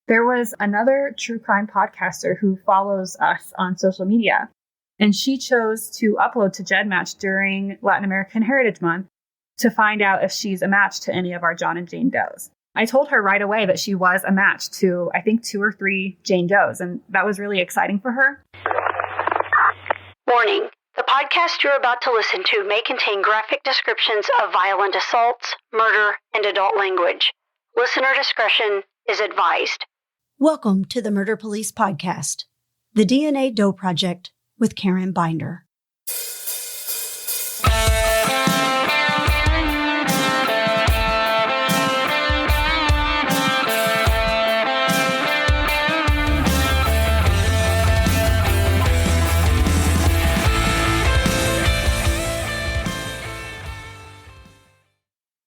There was another true crime podcaster who follows us on social media, and she chose to upload to GEDmatch during Latin American Heritage Month to find out if she's a match to any of our John and Jane Does. I told her right away that she was a match to, I think, 2 or 3 Jane Does, and that was really exciting for her. Warning. The podcast you're about to listen to may contain graphic descriptions of violent assaults, murder, and adult language. Listener discretion is advised. Welcome to the Murder Police Podcast, the DNA Doe Project with Cairenn Binder.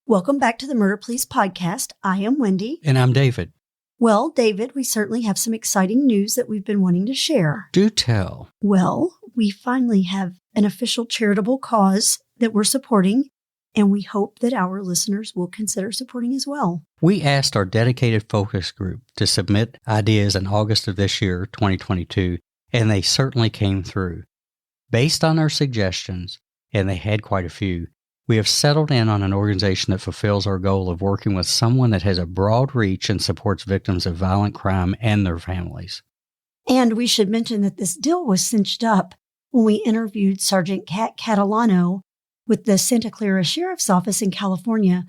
Welcome back to the Murder Police Podcast. I am Wendy. And I'm David. Well, David, we certainly have some exciting news that we've been wanting to share. Do tell. Well, we finally have an official charitable cause that we're supporting, and we hope that our listeners will consider supporting as well. We asked our dedicated focus group to submit ideas in August of this year, 2022, and they certainly came through. Based on our suggestions, and they had quite a few, we have settled in on an organization that fulfills our goal of working with someone that has a broad reach and supports victims of violent crime and their families. And we should mention that this deal was cinched up when we interviewed Sergeant Catalano with the Santa Clara Sheriff's Office in California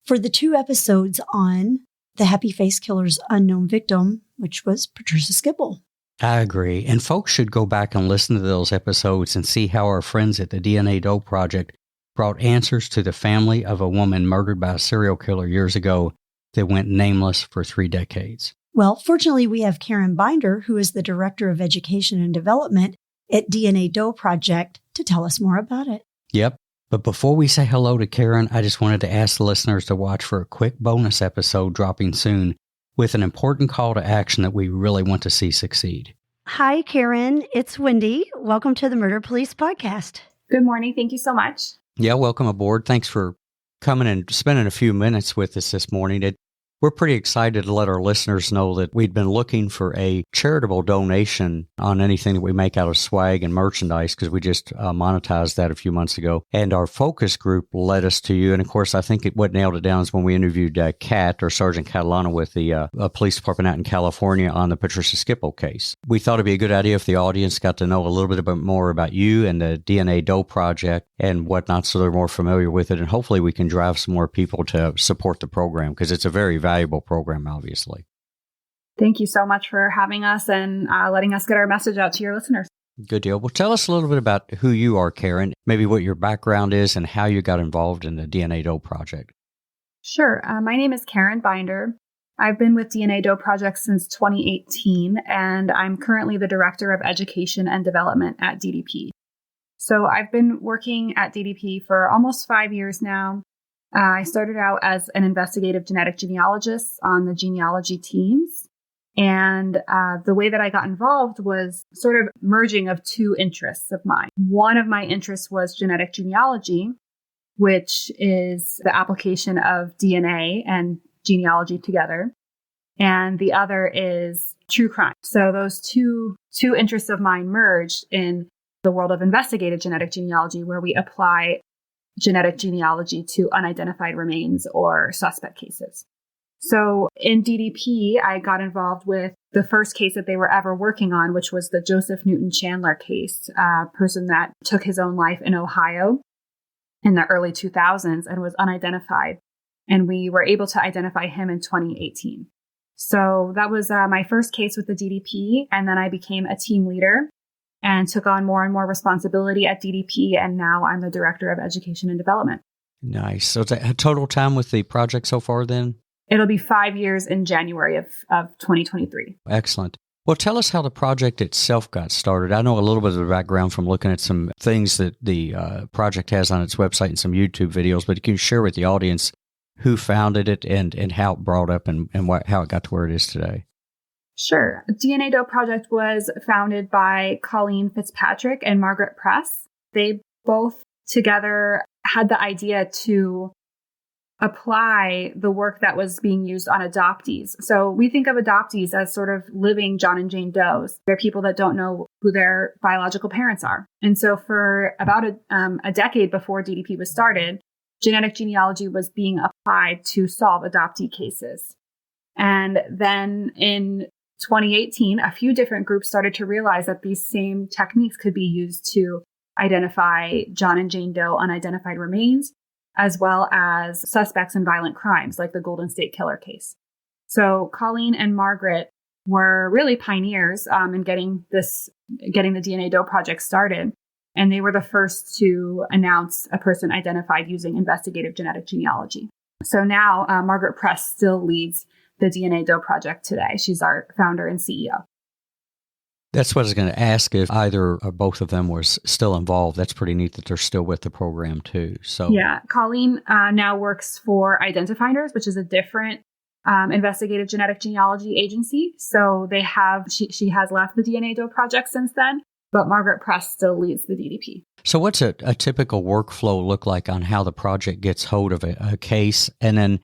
for the 2 episodes on the Happy Face Killer's unknown victim, which was Patricia Skiple. I agree. And folks should go back and listen to those episodes and see how our friends at the DNA Doe Project brought answers to the family of a woman murdered by a serial killer years ago that went nameless for 3 decades. Well, fortunately, we have Cairenn Binder, who is the Director of Education and Development at DNA Doe Project, to tell us more about it. Yep. But before we say hello to Cairenn, I just wanted to ask the listeners to watch for a quick bonus episode dropping soon with an important call to action that we really want to see succeed. Hi, Cairenn. It's Wendy. Welcome to the Murder Police Podcast. Good morning. Thank you so much. Yeah, welcome aboard. Thanks for coming and spending a few minutes with us this morning. We're pretty excited to let our listeners know that we'd been looking for a charitable donation on anything that we make out of swag and merchandise because we just monetized that a few months ago. And our focus group led us to you. And of course, I think what nailed it down is when we interviewed Sergeant Catalano with the police department out in California on the Patricia Skiple case. We thought it'd be a good idea if the audience got to know a little bit more about you and the DNA Doe Project and whatnot so they're more familiar with it. And hopefully we can drive some more people to support the program because it's a very valuable program, obviously. Thank you so much for having us and letting us get our message out to your listeners. Good deal. Well, tell us a little bit about who you are, Cairenn, maybe what your background is and how you got involved in the DNA Doe Project. Sure. My name is Cairenn Binder. I've been with DNA Doe Project since 2018, and I'm currently the Director of Education and Development at DDP. So I've been working at DDP for almost 5 years now. I started out as an investigative genetic genealogist on the genealogy teams. And the way that I got involved was sort of merging of 2 interests of mine. One of my interests was genetic genealogy, which is the application of DNA and genealogy together. And the other is true crime. So those two interests of mine merged in the world of investigative genetic genealogy, where we apply genetic genealogy to unidentified remains or suspect cases. So in DDP, I got involved with the first case that they were ever working on, which was the Joseph Newton Chandler case, a person that took his own life in Ohio in the early 2000s and was unidentified. And we were able to identify him in 2018. So that was my first case with the DDP. And then I became a team leader and took on more and more responsibility at DDP. And now I'm the Director of Education and Development. Nice. So it's a total time with the project so far then? It'll be 5 years in January of 2023. Excellent. Well, tell us how the project itself got started. I know a little bit of the background from looking at some things that the project has on its website and some YouTube videos, but can you share with the audience who founded it and how it brought up and how it got to where it is today? Sure. DNA Doe Project was founded by Colleen Fitzpatrick and Margaret Press. They both together had the idea to apply the work that was being used on adoptees. So we think of adoptees as sort of living John and Jane Does. They're people that don't know who their biological parents are. And so for about a decade before DDP was started, genetic genealogy was being applied to solve adoptee cases. And then in 2018, a few different groups started to realize that these same techniques could be used to identify John and Jane Doe unidentified remains, as well as suspects in violent crimes like the Golden State Killer case. So Colleen and Margaret were really pioneers in getting the DNA Doe Project started. And they were the first to announce a person identified using investigative genetic genealogy. So now Margaret Press still leads the DNA Doe Project today. She's our founder and CEO. That's what I was going to ask, if either or both of them was still involved. That's pretty neat that they're still with the program too. So yeah, Colleen now works for Identifinders, which is a different investigative genetic genealogy agency. So she has left the DNA Doe Project since then, but Margaret Press still leads the DDP. So what's a typical workflow look like on how the project gets hold of a case, and then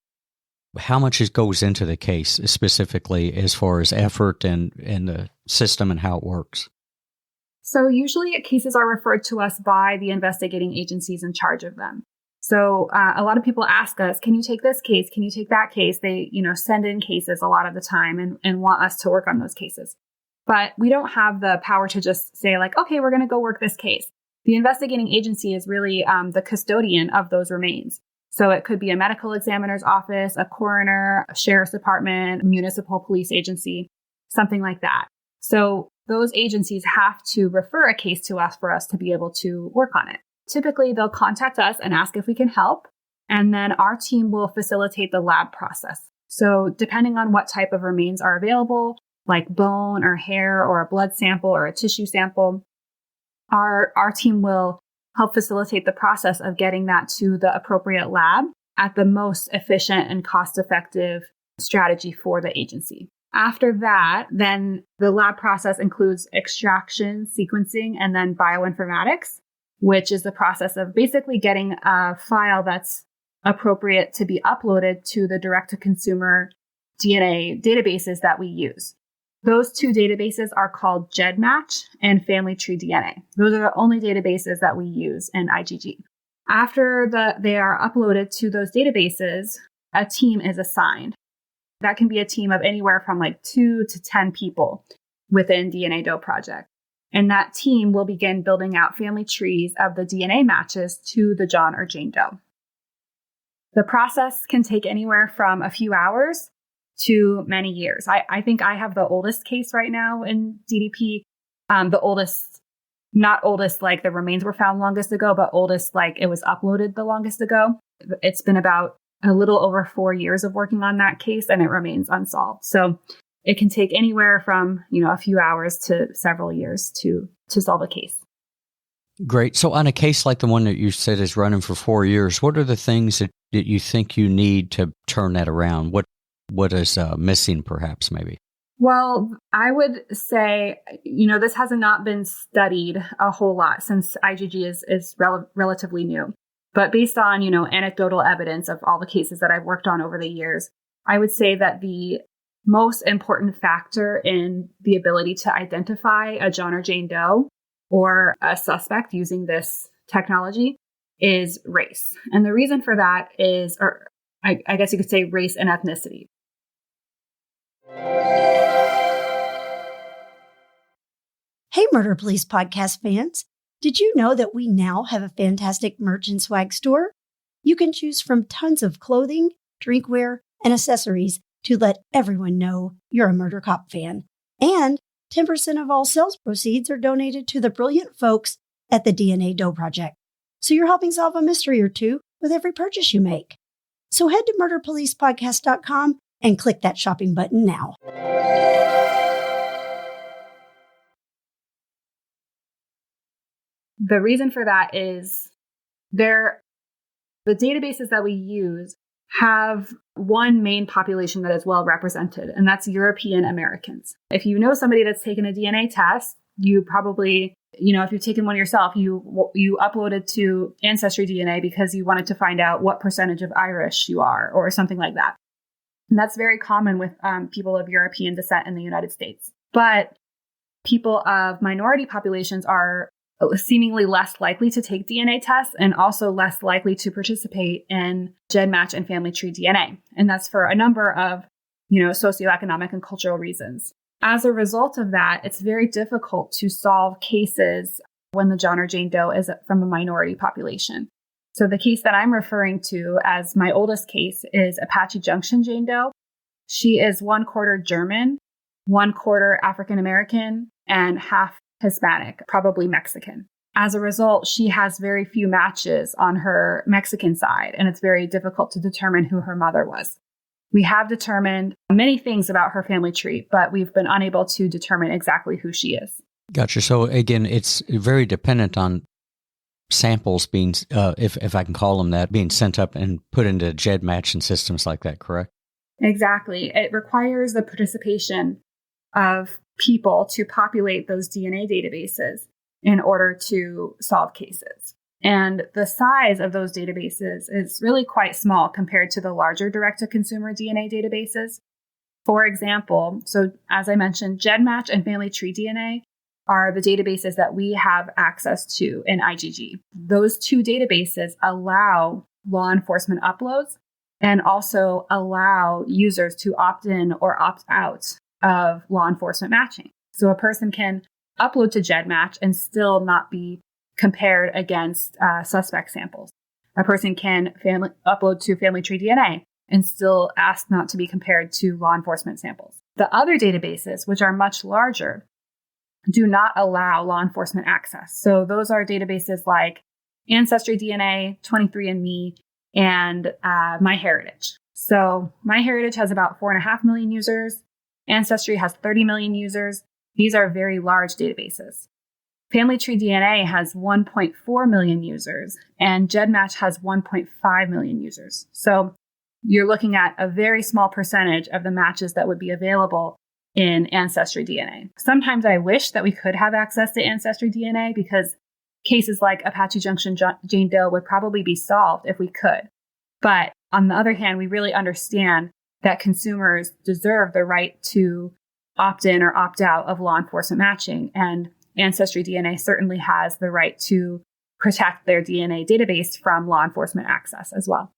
how much goes into the case specifically as far as effort and the system and how it works? So usually cases are referred to us by the investigating agencies in charge of them. So a lot of people ask us, can you take this case? Can you take that case? They, send in cases a lot of the time and want us to work on those cases. But we don't have the power to just say like, okay, we're going to go work this case. The investigating agency is really the custodian of those remains. So it could be a medical examiner's office, a coroner, a sheriff's department, a municipal police agency, something like that. So those agencies have to refer a case to us for us to be able to work on it. Typically, they'll contact us and ask if we can help, and then our team will facilitate the lab process. So depending on what type of remains are available, like bone or hair or a blood sample or a tissue sample, our team will help facilitate the process of getting that to the appropriate lab at the most efficient and cost-effective strategy for the agency. After that, then the lab process includes extraction, sequencing, and then bioinformatics, which is the process of basically getting a file that's appropriate to be uploaded to the direct-to-consumer DNA databases that we use. Those two databases are called GEDmatch and Family Tree DNA. Those are the only databases that we use in IgG. After they are uploaded to those databases, a team is assigned. That can be a team of anywhere from like 2 to 10 people within DNA Doe Project. And that team will begin building out family trees of the DNA matches to the John or Jane Doe. The process can take anywhere from a few hours to many years. I think I have the oldest case right now in DDP. The oldest, not oldest like the remains were found longest ago, but oldest like it was uploaded the longest ago. It's been about a little over 4 years of working on that case, and it remains unsolved. So it can take anywhere from, a few hours to several years to solve a case. Great. So on a case like the one that you said is running for 4 years, what are the things that you think you need to turn that around? What is missing, perhaps, maybe? Well, I would say, this has not been studied a whole lot since IgG is relatively new. But based on, anecdotal evidence of all the cases that I've worked on over the years, I would say that the most important factor in the ability to identify a John or Jane Doe or a suspect using this technology is race. And the reason for that is, or I guess you could say race and ethnicity. Hey, Murder Police podcast fans. Did you know that we now have a fantastic merch and swag store? You can choose from tons of clothing, drinkware, and accessories to let everyone know you're a Murder Cop fan. And 10% of all sales proceeds are donated to the brilliant folks at the DNA Doe Project. So you're helping solve a mystery or two with every purchase you make. So head to murderpolicepodcast.com and click that shopping button now. The reason for that is the databases that we use have one main population that is well represented, and that's European Americans. If you know somebody that's taken a DNA test, you probably if you've taken one yourself, you uploaded to Ancestry DNA because you wanted to find out what percentage of Irish you are or something like that. And that's very common with people of European descent in the United States. But people of minority populations are seemingly less likely to take DNA tests and also less likely to participate in GEDmatch and family tree DNA. And that's for a number of, socioeconomic and cultural reasons. As a result of that, it's very difficult to solve cases when the John or Jane Doe is from a minority population. So the case that I'm referring to as my oldest case is Apache Junction Jane Doe. She is 1/4 German, 1/4 African American, and half Hispanic, probably Mexican. As a result, she has very few matches on her Mexican side, and it's very difficult to determine who her mother was. We have determined many things about her family tree, but we've been unable to determine exactly who she is. Gotcha. So again, it's very dependent on samples being, if I can call them that, being sent up and put into GEDmatch and systems like that, correct? Exactly. It requires the participation of people to populate those DNA databases in order to solve cases. And the size of those databases is really quite small compared to the larger direct-to-consumer DNA databases. For example, so as I mentioned, GEDmatch and family tree DNA are the databases that we have access to in IgG. Those two databases allow law enforcement uploads and also allow users to opt in or opt out of law enforcement matching. So a person can upload to GEDmatch and still not be compared against suspect samples. A person can upload to family tree DNA and still ask not to be compared to law enforcement samples. The other databases, which are much larger, do not allow law enforcement access. So those are databases like Ancestry DNA, 23andMe, and MyHeritage. So MyHeritage has about 4.5 million users. Ancestry has 30 million users. These are very large databases. Family Tree DNA has 1.4 million users, and GEDmatch has 1.5 million users. So you're looking at a very small percentage of the matches that would be available in Ancestry DNA. Sometimes I wish that we could have access to Ancestry DNA because cases like Apache Junction Jane Doe would probably be solved if we could. But on the other hand, we really understand that consumers deserve the right to opt in or opt out of law enforcement matching. And Ancestry DNA certainly has the right to protect their DNA database from law enforcement access as well.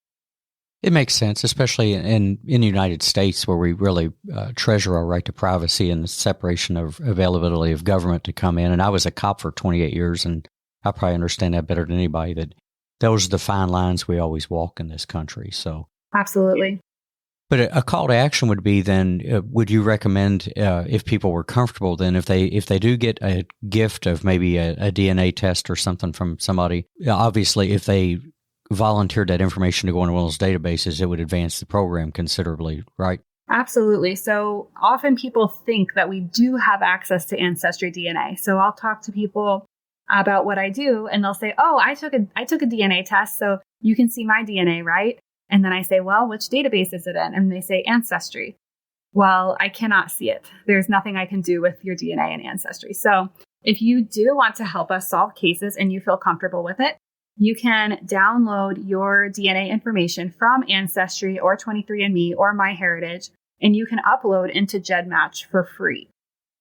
It makes sense, especially in the United States, where we really treasure our right to privacy and the separation of availability of government to come in. And I was a cop for 28 years, and I probably understand that better than anybody, that those are the fine lines we always walk in this country. So absolutely. But a call to action would be then, would you recommend, if people were comfortable, then if they do get a gift of maybe a DNA test or something from somebody, obviously if they volunteered that information to go into one of those databases, it would advance the program considerably, right? Absolutely. So often people think that we do have access to Ancestry DNA. So I'll talk to people about what I do and they'll say, oh, I took a DNA test, so you can see my DNA, right? And then I say, well, which database is it in? And they say Ancestry. Well, I cannot see it. There's nothing I can do with your DNA in Ancestry. So if you do want to help us solve cases and you feel comfortable with it, you can download your DNA information from Ancestry or 23andMe or MyHeritage, and you can upload into GEDmatch for free.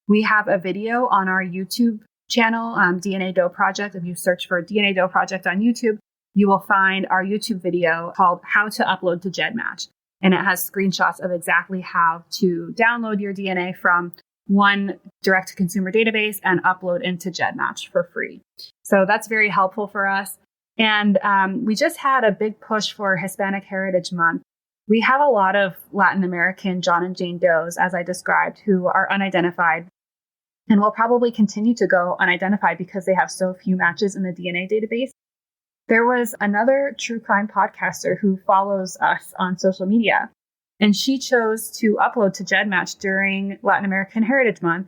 We have a video on our YouTube channel, DNA Doe Project. If you search for DNA Doe Project on YouTube, you will find our YouTube video called How to Upload to GEDmatch. And it has screenshots of exactly how to download your DNA from one direct-to-consumer database and upload into GEDmatch for free. So that's very helpful for us. And we just had a big push for Hispanic Heritage Month. We have a lot of Latin American John and Jane Does, as I described, who are unidentified and will probably continue to go unidentified because they have so few matches in the DNA database. There was another true crime podcaster who follows us on social media, and she chose to upload to GEDmatch during Latin American Heritage Month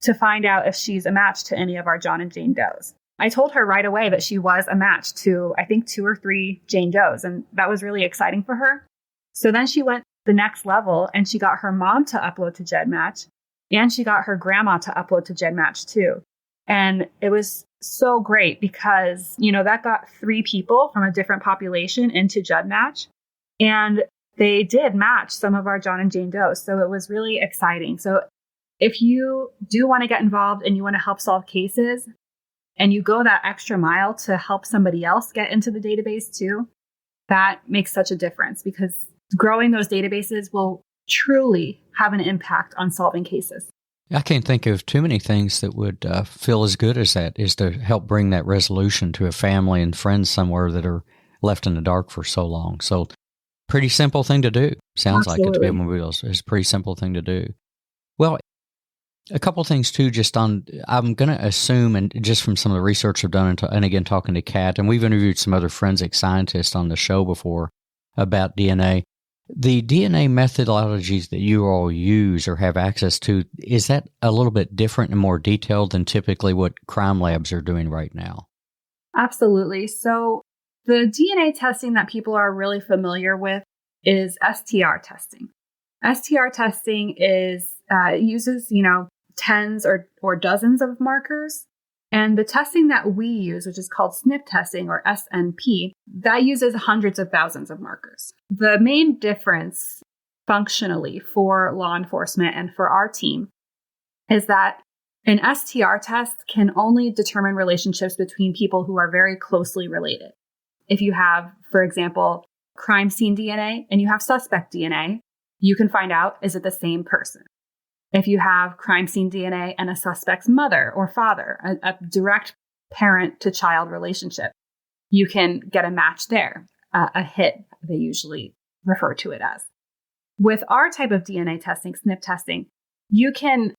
to find out if she's a match to any of our John and Jane Does. I told her right away that she was a match to, I think, 2 or 3 Jane Does, and that was really exciting for her. So then she went the next level, and she got her mom to upload to GEDmatch, and she got her grandma to upload to GEDmatch too. And it was so great because, that got 3 people from a different population into GEDmatch. And they did match some of our John and Jane Does. So it was really exciting. So if you do want to get involved and you want to help solve cases and you go that extra mile to help somebody else get into the database too, that makes such a difference because growing those databases will truly have an impact on solving cases. I can't think of too many things that would feel as good as that, is to help bring that resolution to a family and friends somewhere that are left in the dark for so long. So pretty simple thing to do. Sounds Absolutely. like it to be able to do. It's a pretty simple thing to do. Well, a couple of things too, I'm going to assume, and just from some of the research I've done, and again, talking to Kat, and we've interviewed some other forensic scientists on the show before about DNA. The DNA methodologies that you all use or have access to, is that a little bit different and more detailed than typically what crime labs are doing right now? Absolutely. So the DNA testing that people are really familiar with is STR testing. STR testing uses, tens or dozens of markers. And the testing that we use, which is called SNP testing or SNP, that uses hundreds of thousands of markers. The main difference functionally for law enforcement and for our team is that an STR test can only determine relationships between people who are very closely related. If you have, for example, crime scene DNA and you have suspect DNA, you can find out, is it the same person? If you have crime scene DNA and a suspect's mother or father, a direct parent-to-child relationship, you can get a match there, a hit, they usually refer to it as. With our type of DNA testing, SNP testing, you can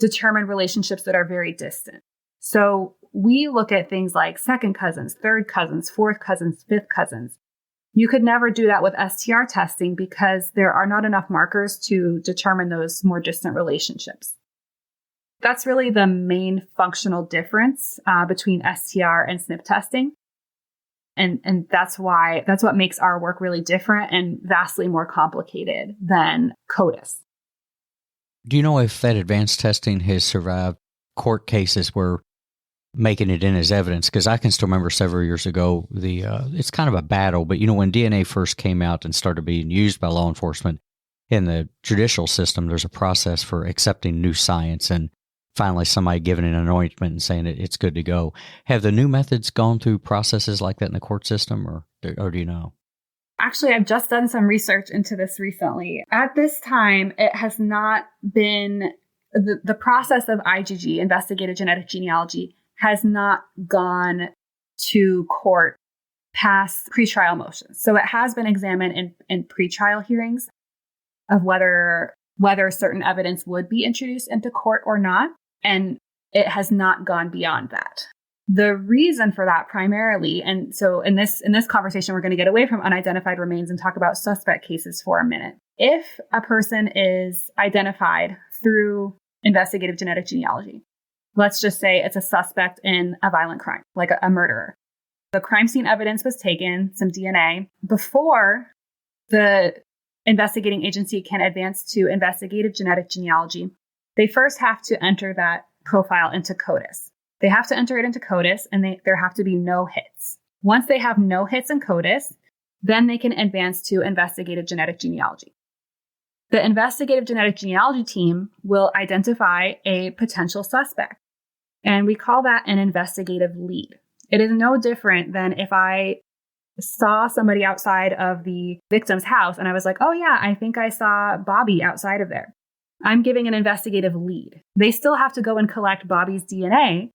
determine relationships that are very distant. So we look at things like second cousins, third cousins, fourth cousins, fifth cousins. You could never do that with STR testing because there are not enough markers to determine those more distant relationships. That's really the main functional difference between STR and SNP testing. And that's what makes our work really different and vastly more complicated than CODIS. Do you know if that advanced testing has survived court cases where making it in as evidence? Because I can still remember several years ago, it's kind of a battle, but when DNA first came out and started being used by law enforcement in the judicial system, there's a process for accepting new science and finally somebody giving an anointment and saying it's good to go. Have the new methods gone through processes like that in the court system, or do you know? Actually, I've just done some research into this recently. At this time, it has not been, the process of IgG, investigative genetic genealogy, has not gone to court past pretrial motions. So it has been examined in pretrial hearings of whether certain evidence would be introduced into court or not. And it has not gone beyond that. The reason for that primarily, and so in this conversation, we're going to get away from unidentified remains and talk about suspect cases for a minute. If a person is identified through investigative genetic genealogy, let's just say it's a suspect in a violent crime, like a murderer. The crime scene evidence was taken, some DNA. Before the investigating agency can advance to investigative genetic genealogy, they first have to enter that profile into CODIS. They have to enter it into CODIS, and there have to be no hits. Once they have no hits in CODIS, then they can advance to investigative genetic genealogy. The investigative genetic genealogy team will identify a potential suspect, and we call that an investigative lead. It is no different than if I saw somebody outside of the victim's house and I was like, oh yeah, I think I saw Bobby outside of there. I'm giving an investigative lead. They still have to go and collect Bobby's DNA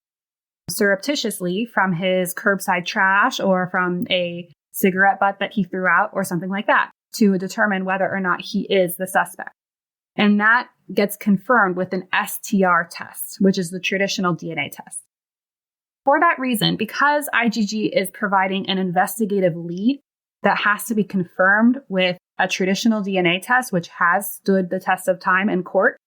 surreptitiously from his curbside trash or from a cigarette butt that he threw out or something like that to determine whether or not he is the suspect. And that gets confirmed with an STR test, which is the traditional DNA test. For that reason, because IgG is providing an investigative lead that has to be confirmed with a traditional DNA test, which has stood the test of time in court,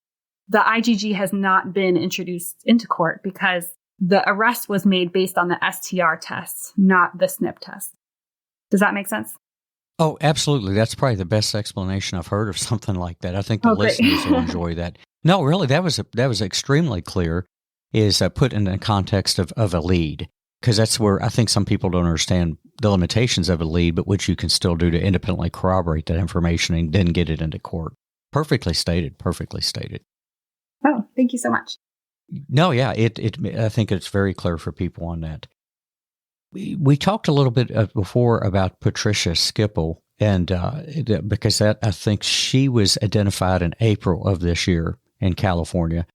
the IgG has not been introduced into court because the arrest was made based on the STR test, not the SNP test. Does that make sense? Oh, absolutely. That's probably the best explanation I've heard of something like that. I think the listeners will enjoy that. No, really, that was extremely clear. is put in the context of a lead, because that's where I think some people don't understand the limitations of a lead, but what you can still do to independently corroborate that information and then get it into court. Perfectly stated. Perfectly stated. Oh, thank you so much. No, yeah, I think it's very clear for people on that. We talked a little bit before about Patricia Skiple, and because that, I think she was identified in April of this year in California.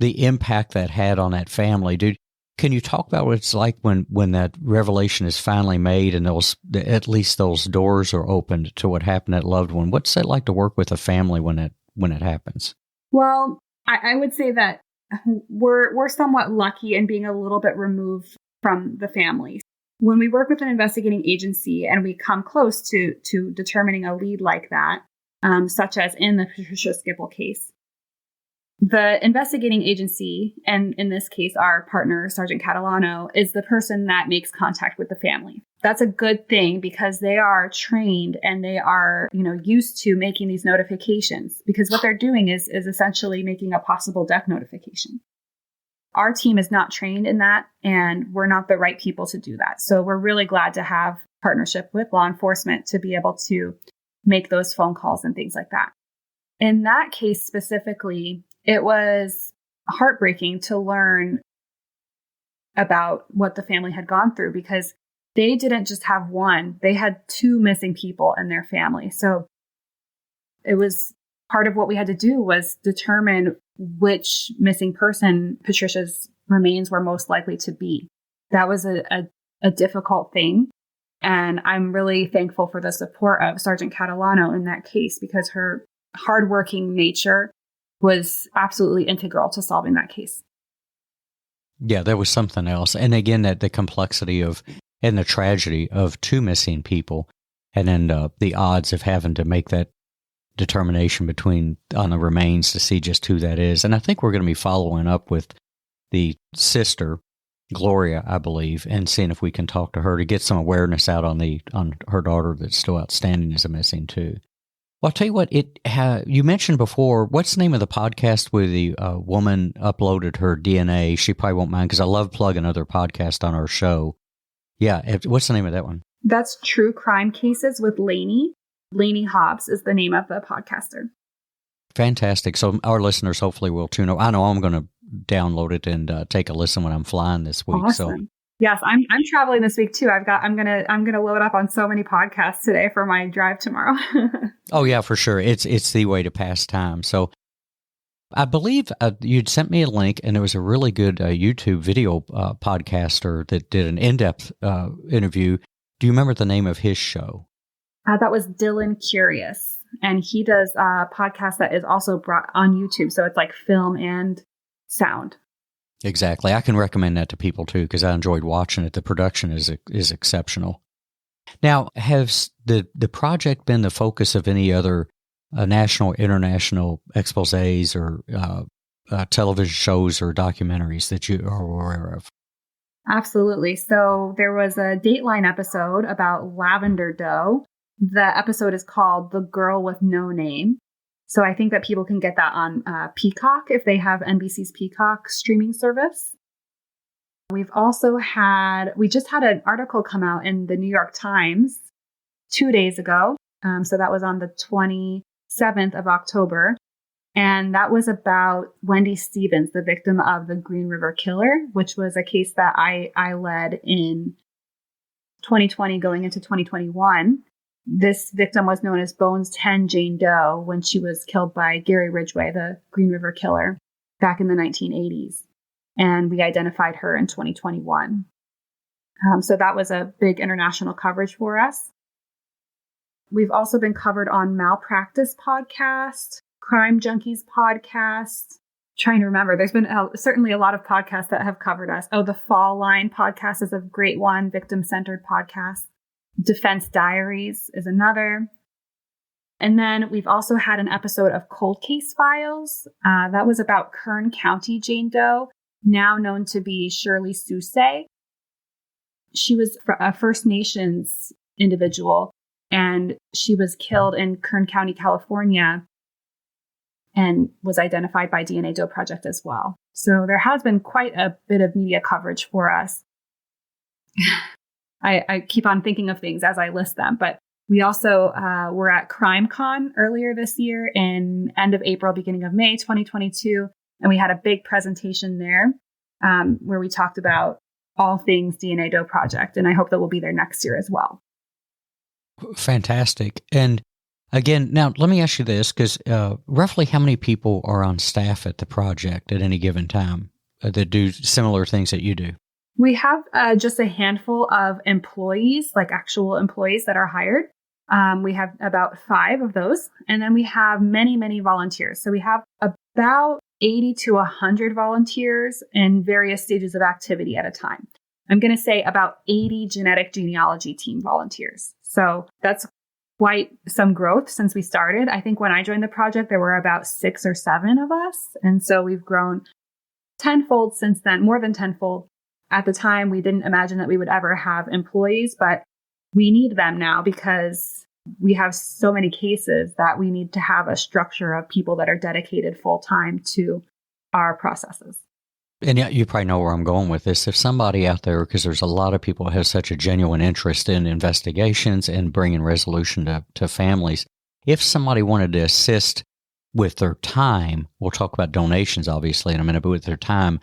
The impact that had on that family, dude. Can you talk about what it's like when that revelation is finally made and at least those doors are opened to what happened to that loved one? What's it like to work with a family when it happens? Well, I would say that we're somewhat lucky in being a little bit removed from the family. When we work with an investigating agency and we come close to determining a lead like that, such as in the Patricia Skiple case, the investigating agency, and in this case, our partner, Sergeant Catalano, is the person that makes contact with the family. That's a good thing because they are trained and they are, used to making these notifications, because what they're doing is essentially making a possible death notification. Our team is not trained in that, and we're not the right people to do that. So we're really glad to have partnership with law enforcement to be able to make those phone calls and things like that. In that case specifically, it was heartbreaking to learn about what the family had gone through, because they didn't just have one, they had two missing people in their family. So it was part of what we had to do was determine which missing person Patricia's remains were most likely to be. That was a difficult thing. And I'm really thankful for the support of Sergeant Catalano in that case, because her hardworking nature was absolutely integral to solving that case. Yeah, there was something else. And again, that the complexity and the tragedy of two missing people, and then the odds of having to make that determination on the remains to see just who that is. And I think we're going to be following up with the sister, Gloria, I believe, and seeing if we can talk to her to get some awareness out on her daughter that's still outstanding as a missing too. Well, I'll tell you what, you mentioned before, what's the name of the podcast where the woman uploaded her DNA? She probably won't mind because I love plugging other podcasts on our show. Yeah, what's the name of that one? That's True Crime Cases with Lainey. Lainey Hobbs is the name of the podcaster. Fantastic. So our listeners hopefully will tune in. I know I'm going to download it and take a listen when I'm flying this week. Awesome. So. Yes, I'm traveling this week too. I'm gonna load up on so many podcasts today for my drive tomorrow. Oh yeah, for sure. It's the way to pass time. So I believe you'd sent me a link, and there was a really good YouTube video podcaster that did an in-depth interview. Do you remember the name of his show? That was Dylan Curious, and he does a podcast that is also brought on YouTube. So it's like film and sound. Exactly. I can recommend that to people too, because I enjoyed watching it. The production is exceptional. Now, has the project been the focus of any other national, international exposés or television shows or documentaries that you are aware of? Absolutely. So there was a Dateline episode about Lavender Doe. The episode is called The Girl with No Name. So I think that people can get that on Peacock if they have NBC's Peacock streaming service. We just had an article come out in the New York Times 2 days ago. So that was on the 27th of October. And that was about Wendy Stevens, the victim of the Green River Killer, which was a case that I led in 2020 going into 2021. This victim was known as Bones 10 Jane Doe when she was killed by Gary Ridgway, the Green River Killer, back in the 1980s. And we identified her in 2021. So that was a big international coverage for us. We've also been covered on Malpractice Podcast, Crime Junkies Podcast. Trying to remember, there's been certainly a lot of podcasts that have covered us. Oh, the Fall Line Podcast is a great one, victim-centered podcast. Defense Diaries is another. And then we've also had an episode of Cold Case Files. That was about Kern County Jane Doe, now known to be Shirley Soucy. She was a First Nations individual, and she was killed in Kern County, California and was identified by DNA Doe Project as well. So there has been quite a bit of media coverage for us. I keep on thinking of things as I list them, but we also were at CrimeCon earlier this year in end of April, beginning of May 2022, and we had a big presentation there where we talked about all things DNA Doe Project, and I hope that we'll be there next year as well. Fantastic. And again, now let me ask you this, because roughly how many people are on staff at the project at any given time that do similar things that you do? We have just a handful of employees, like actual employees that are hired. We have about 5 of those. And then we have many, many volunteers. So we have about 80 to 100 volunteers in various stages of activity at a time. I'm going to say about 80 genetic genealogy team volunteers. So that's quite some growth since we started. I think when I joined the project, there were about 6 or 7 of us. And so we've grown tenfold since then, more than tenfold. At the time, we didn't imagine that we would ever have employees, but we need them now because we have so many cases that we need to have a structure of people that are dedicated full time to our processes. And yeah, you probably know where I'm going with this. If somebody out there, because there's a lot of people who have such a genuine interest in investigations and bringing resolution to families, if somebody wanted to assist with their time, we'll talk about donations obviously in a minute, but with their time,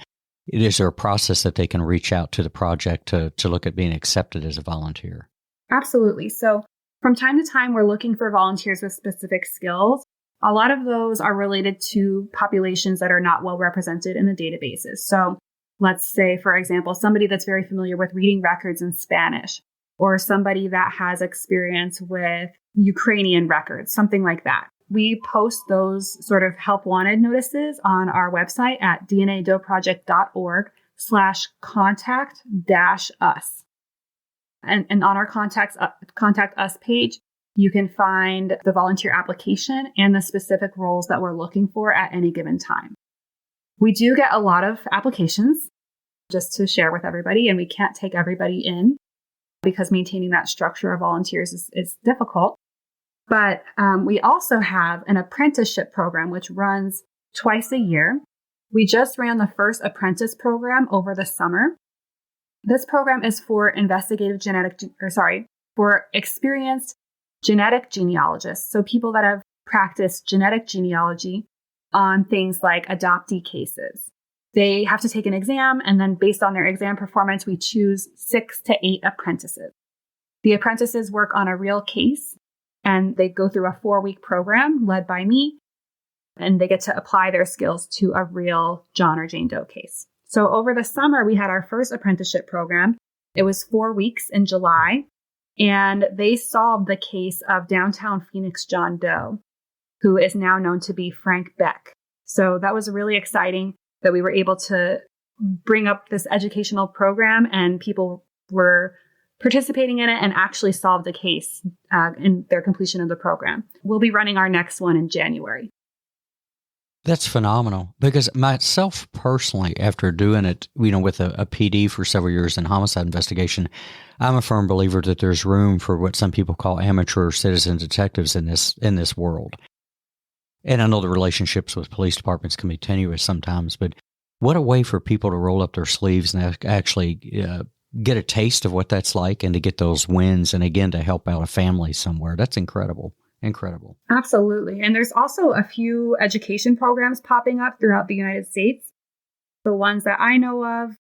is there a process that they can reach out to the project to look at being accepted as a volunteer? Absolutely. So from time to time, we're looking for volunteers with specific skills. A lot of those are related to populations that are not well represented in the databases. So let's say, for example, somebody that's very familiar with reading records in Spanish, or somebody that has experience with Ukrainian records, something like that. We post those sort of help wanted notices on our website at dnadoproject.org/contact-us. And on our contact us page, you can find the volunteer application and the specific roles that we're looking for at any given time. We do get a lot of applications, just to share with everybody, and we can't take everybody in because maintaining that structure of volunteers is difficult. But we also have an apprenticeship program, which runs twice a year. We just ran the first apprentice program over the summer. This program is for for experienced genetic genealogists. So people that have practiced genetic genealogy on things like adoptee cases. They have to take an exam, and then based on their exam performance, we choose 6 to 8 apprentices. The apprentices work on a real case, and they go through a 4-week program led by me, and they get to apply their skills to a real John or Jane Doe case. So over the summer, we had our first apprenticeship program. It was 4 weeks in July, and they solved the case of downtown Phoenix John Doe, who is now known to be Frank Beck. So that was really exciting that we were able to bring up this educational program, and people were participating in it and actually solved a case in their completion of the program. We'll be running our next one in January. That's phenomenal, because myself personally, after doing it, with a PD for several years in homicide investigation, I'm a firm believer that there's room for what some people call amateur citizen detectives in this world. And I know the relationships with police departments can be tenuous sometimes, but what a way for people to roll up their sleeves and actually get a taste of what that's like, and to get those wins, and again, to help out a family somewhere. That's incredible. Incredible. Absolutely. And there's also a few education programs popping up throughout the United States. The ones that I know of,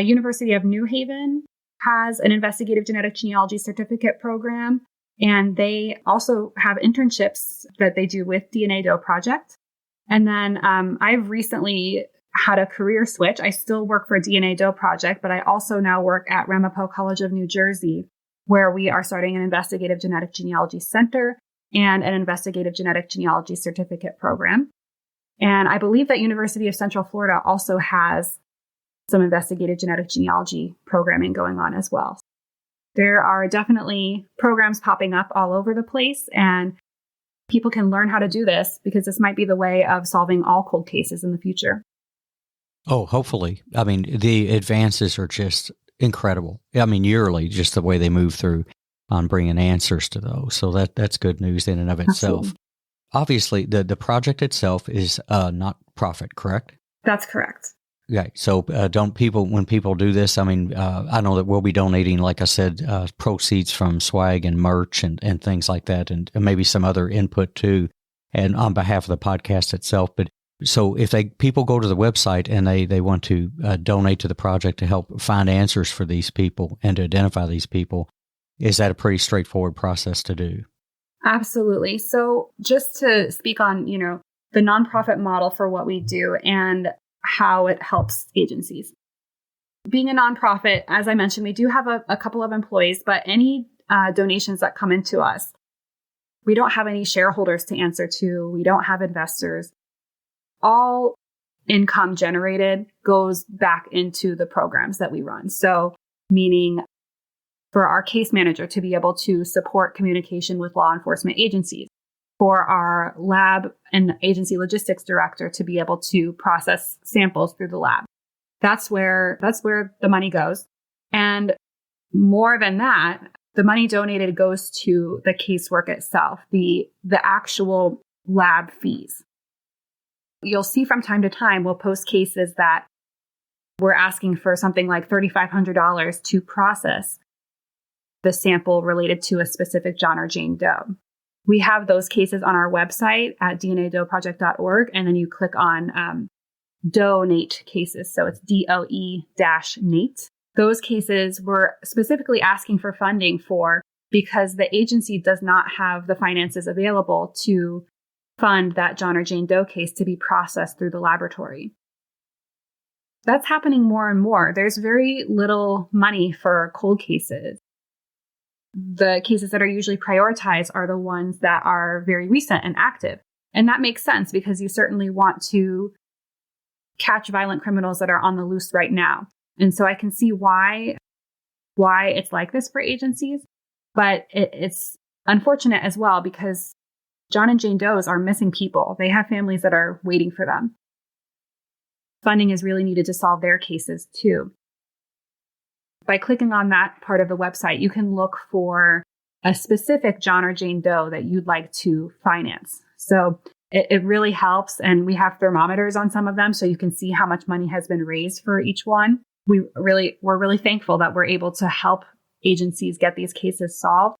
University of New Haven has an investigative genetic genealogy certificate program, and they also have internships that they do with DNA Doe Project. And then I've recently had a career switch. I still work for DNA Doe Project, but I also now work at Ramapo College of New Jersey, where we are starting an investigative genetic genealogy center and an investigative genetic genealogy certificate program. And I believe that University of Central Florida also has some investigative genetic genealogy programming going on as well. There are definitely programs popping up all over the place, and people can learn how to do this, because this might be the way of solving all cold cases in the future. Oh, hopefully. I mean, the advances are just incredible. I mean, yearly, just the way they move through on bringing answers to those. So that's good news in and of itself. Absolutely. obviously the project itself is not profit, correct? That's correct. Yeah. So when people do this, I mean, I know that we'll be donating, like I said, proceeds from swag and merch and things like that, and maybe some other input too, and on behalf of the podcast itself. But so if people go to the website and they want to donate to the project to help find answers for these people and to identify these people, is that a pretty straightforward process to do? Absolutely. So just to speak on, the nonprofit model for what we do and how it helps agencies. Being a nonprofit, as I mentioned, we do have a couple of employees, but any donations that come into us, we don't have any shareholders to answer to. We don't have investors. All income generated goes back into the programs that we run. So meaning for our case manager to be able to support communication with law enforcement agencies, for our lab and agency logistics director to be able to process samples through the lab. That's where the money goes. And more than that, the money donated goes to the casework itself, the actual lab fees. You'll see from time to time, we'll post cases that we're asking for something like $3,500 to process the sample related to a specific John or Jane Doe. We have those cases on our website at DNA Doe Project Our, and then you click on donate cases. So it's DOE-NATE. Those cases we're specifically asking for funding for because the agency does not have the finances available to fund that John or Jane Doe case to be processed through the laboratory. That's happening more and more. There's very little money for cold cases. The cases that are usually prioritized are the ones that are very recent and active. And that makes sense because you certainly want to catch violent criminals that are on the loose right now. And so I can see why it's like this for agencies, but it's unfortunate as well because John and Jane Does are missing people. They have families that are waiting for them. Funding is really needed to solve their cases too. By clicking on that part of the website, you can look for a specific John or Jane Doe that you'd like to finance. So it really helps. And we have thermometers on some of them so you can see how much money has been raised for each one. We're really thankful that we're able to help agencies get these cases solved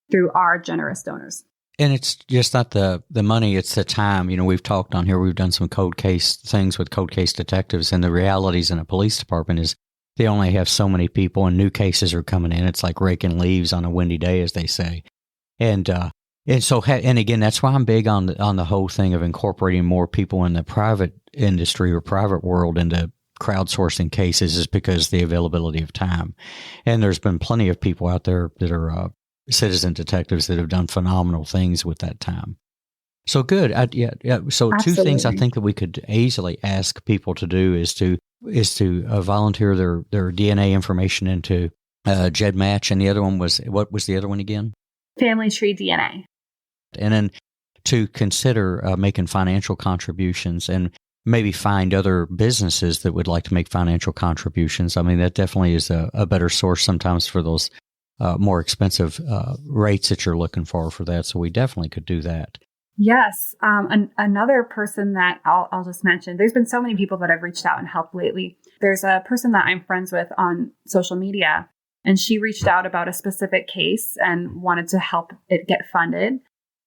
through our generous donors. And it's just not the money, it's the time. We've talked on here, we've done some cold case things with cold case detectives, and the realities in a police department is they only have so many people and new cases are coming in. It's like raking leaves on a windy day, as they say. And again, that's why I'm big on the whole thing of incorporating more people in the private industry or private world into crowdsourcing cases, is because the availability of time. And there's been plenty of people out there that are citizen detectives that have done phenomenal things with that time. So good. So Absolutely. Two things I think that we could easily ask people to do is to volunteer their DNA information into GEDmatch, and the other one was, what was the other one again? Family Tree DNA. And then to consider making financial contributions and maybe find other businesses that would like to make financial contributions. I mean, that definitely is a better source sometimes for those more expensive rates that you're looking for that. So we definitely could do that. Yes. Another person that I'll just mention, there's been so many people that have reached out and helped lately. There's a person that I'm friends with on social media, and she reached out about a specific case and wanted to help it get funded.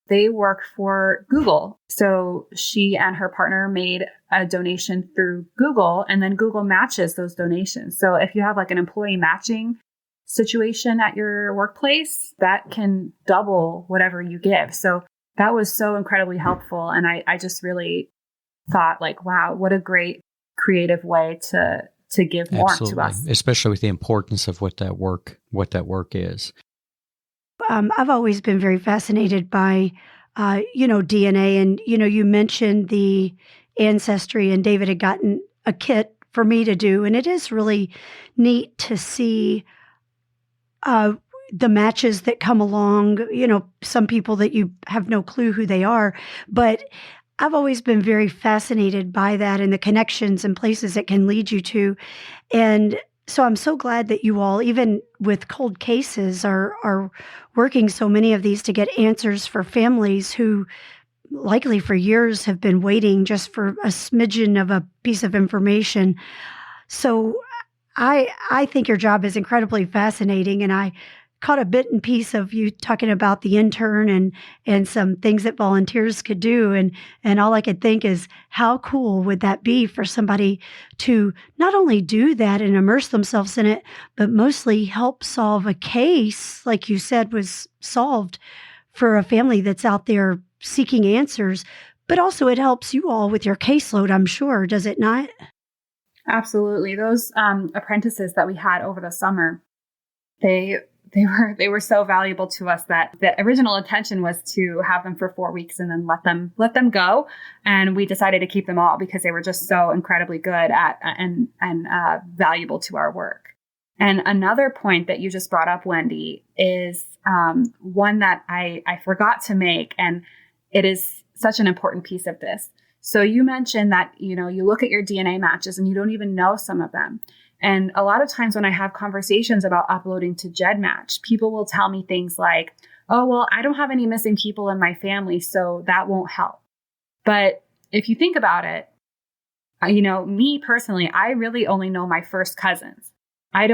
They work for Google. So she and her partner made a donation through Google, and then Google matches those donations. So if you have like an employee matching situation at your workplace, that can double whatever you give. So that was so incredibly helpful. And I just really thought like, wow, what a great creative way to give more to us. Especially with the importance of what that work is. I've always been very fascinated by, DNA. And, you mentioned the ancestry, and David had gotten a kit for me to do. And it is really neat to see the matches that come along, some people that you have no clue who they are. But I've always been very fascinated by that and the connections and places it can lead you to. And so I'm so glad that you all, even with cold cases, are working so many of these to get answers for families who likely for years have been waiting just for a smidgen of a piece of information. So I think your job is incredibly fascinating, and I caught a bit and piece of you talking about the intern and some things that volunteers could do. And all I could think is, how cool would that be for somebody to not only do that and immerse themselves in it, but mostly help solve a case, like you said, was solved for a family that's out there seeking answers. But also it helps you all with your caseload, I'm sure, does it not? Absolutely. Those apprentices that we had over the summer, they were so valuable to us that the original intention was to have them for 4 weeks and then let them go. And we decided to keep them all because they were just so incredibly good at and valuable to our work. And another point that you just brought up, Wendy, is one that I forgot to make, and it is such an important piece of this. So you mentioned that, you look at your DNA matches and you don't even know some of them. And a lot of times when I have conversations about uploading to GEDmatch, people will tell me things like, oh, well, I don't have any missing people in my family, so that won't help. But if you think about it, me personally, I really only know my first cousins. I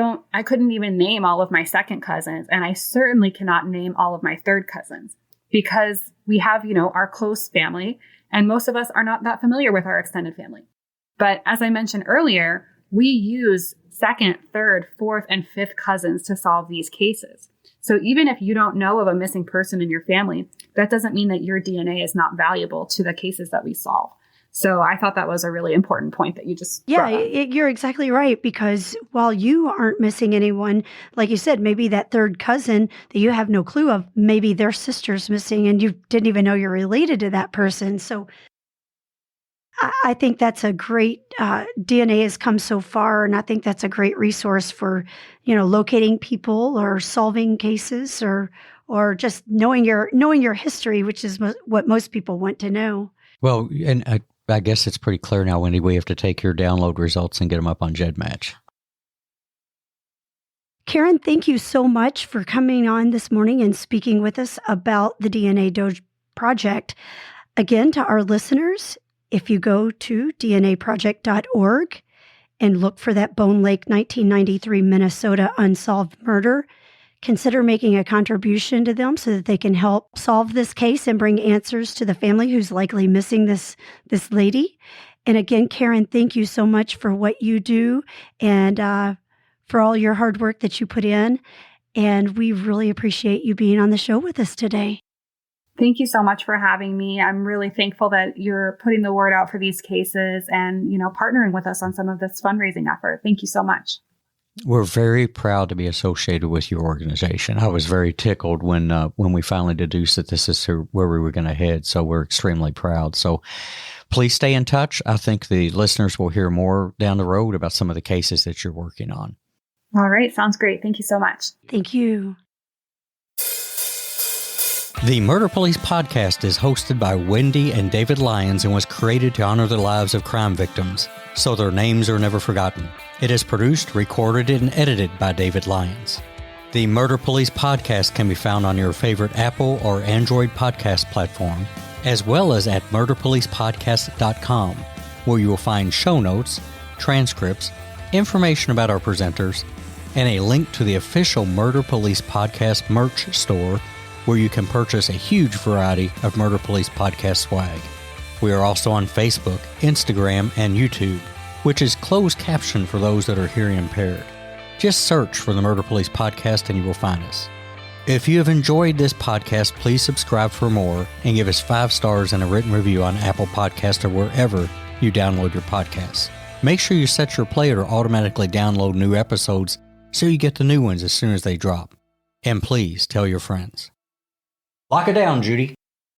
couldn't even name all of my second cousins, and I certainly cannot name all of my third cousins because we have, our close family, and most of us are not that familiar with our extended family. But as I mentioned earlier, we use second, third, fourth, and fifth cousins to solve these cases. So even if you don't know of a missing person in your family, that doesn't mean that your DNA is not valuable to the cases that we solve. So I thought that was a really important point that you just brought up. You're exactly right, because while you aren't missing anyone, like you said, maybe that third cousin that you have no clue of, maybe their sister's missing and you didn't even know you're related to that person. So I think that's a great, DNA has come so far, and I think that's a great resource for, locating people or solving cases or just knowing your history, which is what most people want to know. Well, and I guess it's pretty clear now, Wendy, we have to take your download results and get them up on GEDmatch. Cairenn, thank you so much for coming on this morning and speaking with us about the DNA Doe Project. Again, to our listeners, if you go to DNAproject.org and look for that Bone Lake 1993 Minnesota unsolved murder, consider making a contribution to them so that they can help solve this case and bring answers to the family who's likely missing this lady. And again, Cairenn, thank you so much for what you do and for all your hard work that you put in. And we really appreciate you being on the show with us today. Thank you so much for having me. I'm really thankful that you're putting the word out for these cases and, partnering with us on some of this fundraising effort. Thank you so much. We're very proud to be associated with your organization. I was very tickled when we finally deduced that this is where we were going to head. So we're extremely proud. So please stay in touch. I think the listeners will hear more down the road about some of the cases that you're working on. All right. Sounds great. Thank you so much. Thank you. The Murder Police podcast is hosted by Wendy and David Lyons and was created to honor the lives of crime victims, so their names are never forgotten. It is produced, recorded, and edited by David Lyons. The Murder Police podcast can be found on your favorite Apple or Android podcast platform, as well as at murderpolicepodcast.com, where you will find show notes, transcripts, information about our presenters, and a link to the official Murder Police podcast merch store, where you can purchase a huge variety of Murder Police podcast swag. We are also on Facebook, Instagram, and YouTube, which is closed caption for those that are hearing impaired. Just search for the Murder Police podcast and you will find us. If you have enjoyed this podcast, please subscribe for more and give us 5 stars and a written review on Apple Podcasts or wherever you download your podcasts. Make sure you set your player to automatically download new episodes so you get the new ones as soon as they drop. And please tell your friends. Lock it down, Judy.